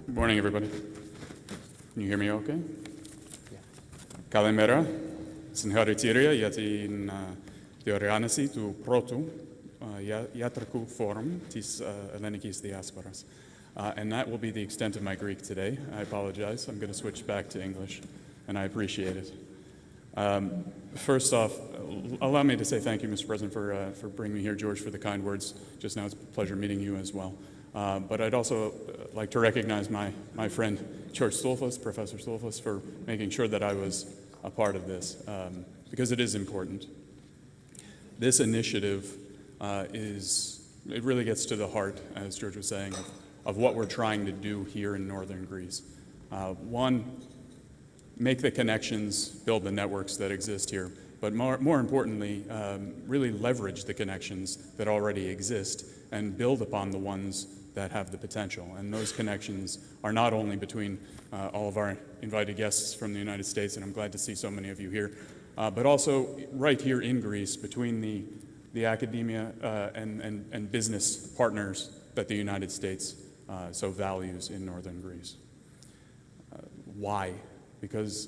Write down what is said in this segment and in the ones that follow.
Good morning, everybody. Can you hear me okay? Καλημέρα. Συγχαρητήρια για την διοργάνωση του πρώτου ιατρικού φόρουμ της Ελληνικής Διάσπορας. And that will be the extent of my Greek today. I apologize. I'm going to switch back to English, and I appreciate it. First off, allow me to say thank you, Mr. President, for bringing me here, George, for the kind words just now. It's a pleasure meeting you as well. But I'd also like to recognize my friend, George Stolfus, Professor Stolfus, for making sure that I was a part of this, because it is important. This initiative it really gets to the heart, as George was saying, of what we're trying to do here in northern Greece. One, make the connections, build the networks that exist here, but more importantly, really leverage the connections that already exist and build upon the ones that have the potential. And those connections are not only between all of our invited guests from the United States, and I'm glad to see so many of you here, but also right here in Greece between the academia and business partners that the United States so values in northern Greece. Why? Because,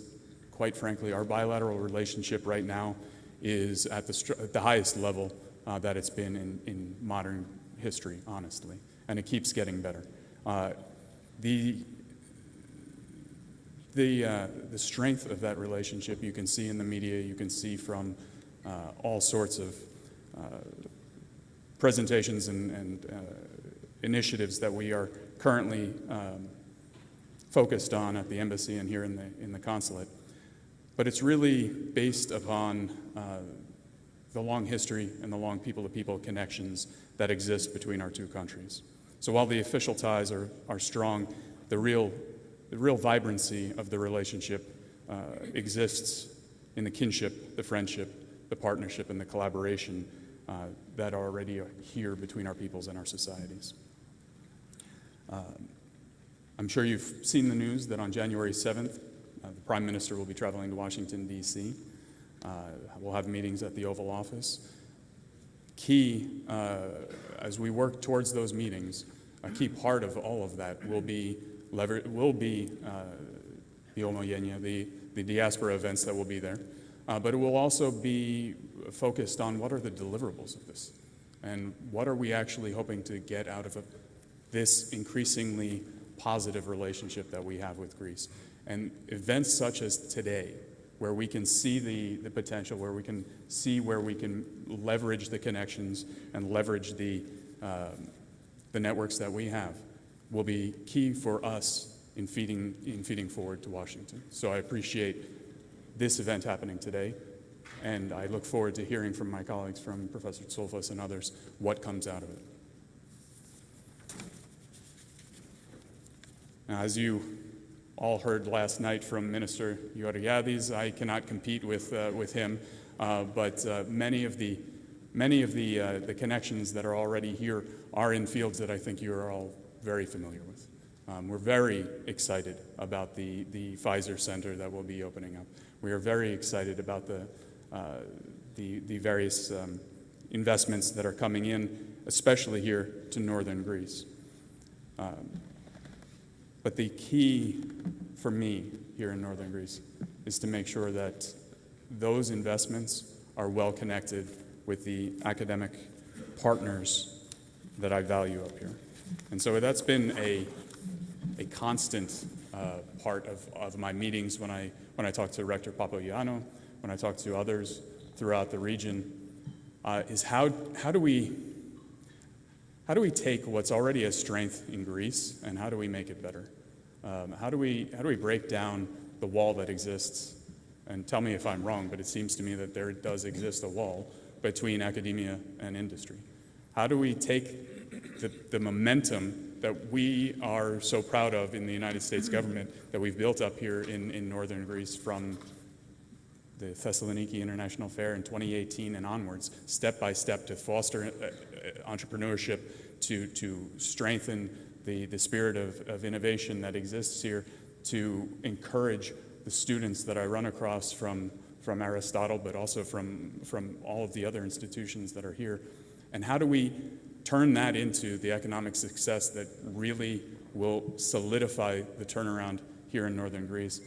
quite frankly, our bilateral relationship right now is at the highest level that it's been in modern history, honestly, and it keeps getting better. The strength of that relationship you can see in the media, you can see from all sorts of presentations and initiatives that we are currently focused on at the embassy and here in the consulate. But it's really based upon the long history and the long people-to-people connections that exist between our two countries. So while the official ties are strong, the real vibrancy of the relationship exists in the kinship, the friendship, the partnership, and the collaboration that are already here between our peoples and our societies. I'm sure you've seen the news that on January 7th, the Prime Minister will be traveling to Washington, D.C. We'll have meetings at the Oval Office. Key, as we work towards those meetings, a key part of all of that will be the homogenia, the diaspora events that will be there. But it will also be focused on what are the deliverables of this, and what are we actually hoping to get out of this increasingly positive relationship that we have with Greece. And events such as today, where we can see the potential, where we can see where we can leverage the connections and leverage the networks that we have, will be key for us in feeding forward to Washington. So I appreciate this event happening today, and I look forward to hearing from my colleagues, from Professor Tsolfos and others, what comes out of it. Now, as you all heard last night from Minister Georgiadis, I cannot compete with him, but many of the connections that are already here are in fields that I think you are all very familiar with. We're very excited about the Pfizer Center that will be opening up. We are very excited about the various investments that are coming in, especially here to northern Greece. But the key for me here in northern Greece is to make sure that those investments are well connected with the academic partners that I value up here. And so that's been a constant part of my meetings when I talk to Rector Papagiannou, when I talk to others throughout the region, is how do we take what's already a strength in Greece and how do we make it better? How do we break down the wall that exists? And tell me if I'm wrong, but it seems to me that there does exist a wall between academia and industry. How do we take the momentum that we are so proud of in the United States government that we've built up here in northern Greece from the Thessaloniki International Fair in 2018 and onwards, step by step to foster entrepreneurship, to strengthen the spirit of innovation that exists here, to encourage the students that I run across from Aristotle, but also from all of the other institutions that are here. And how do we turn that into the economic success that really will solidify the turnaround here in northern Greece.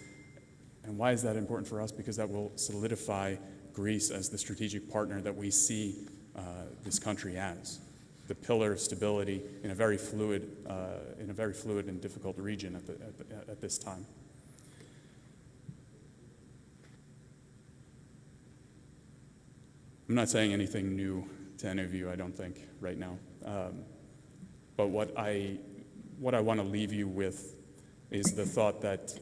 And why is that important for us? Because that will solidify Greece as the strategic partner that we see this country as, the pillar of stability in a very fluid and difficult region at this time. I'm not saying anything new to any of you, I don't think, right now. But what I want to leave you with is the thought that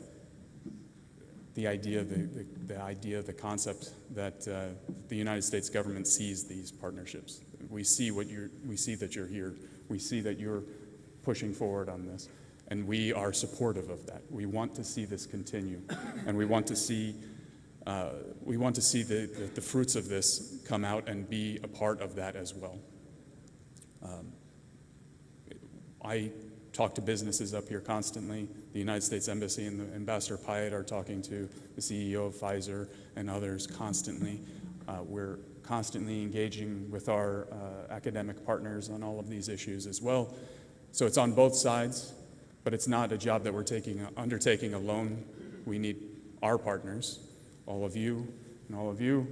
the concept that the United States government sees these partnerships. We see that you're here. We see that you're pushing forward on this, and we are supportive of that. We want to see this continue, and we want to see the fruits of this come out and be a part of that as well. I talk to businesses up here constantly. The United States Embassy and the Ambassador Pyatt are talking to the CEO of Pfizer and others constantly. We're constantly engaging with our academic partners on all of these issues as well. So it's on both sides, but it's not a job that we're undertaking alone. We need our partners, all of you and all of you,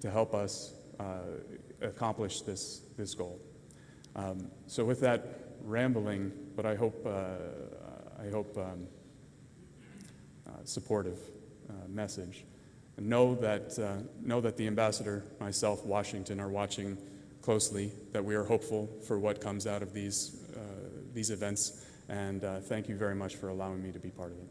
to help us accomplish this goal. So with that rambling, but I hope supportive message, know that the ambassador, myself, Washington, are watching closely, that we are hopeful for what comes out of these events, and thank you very much for allowing me to be part of it.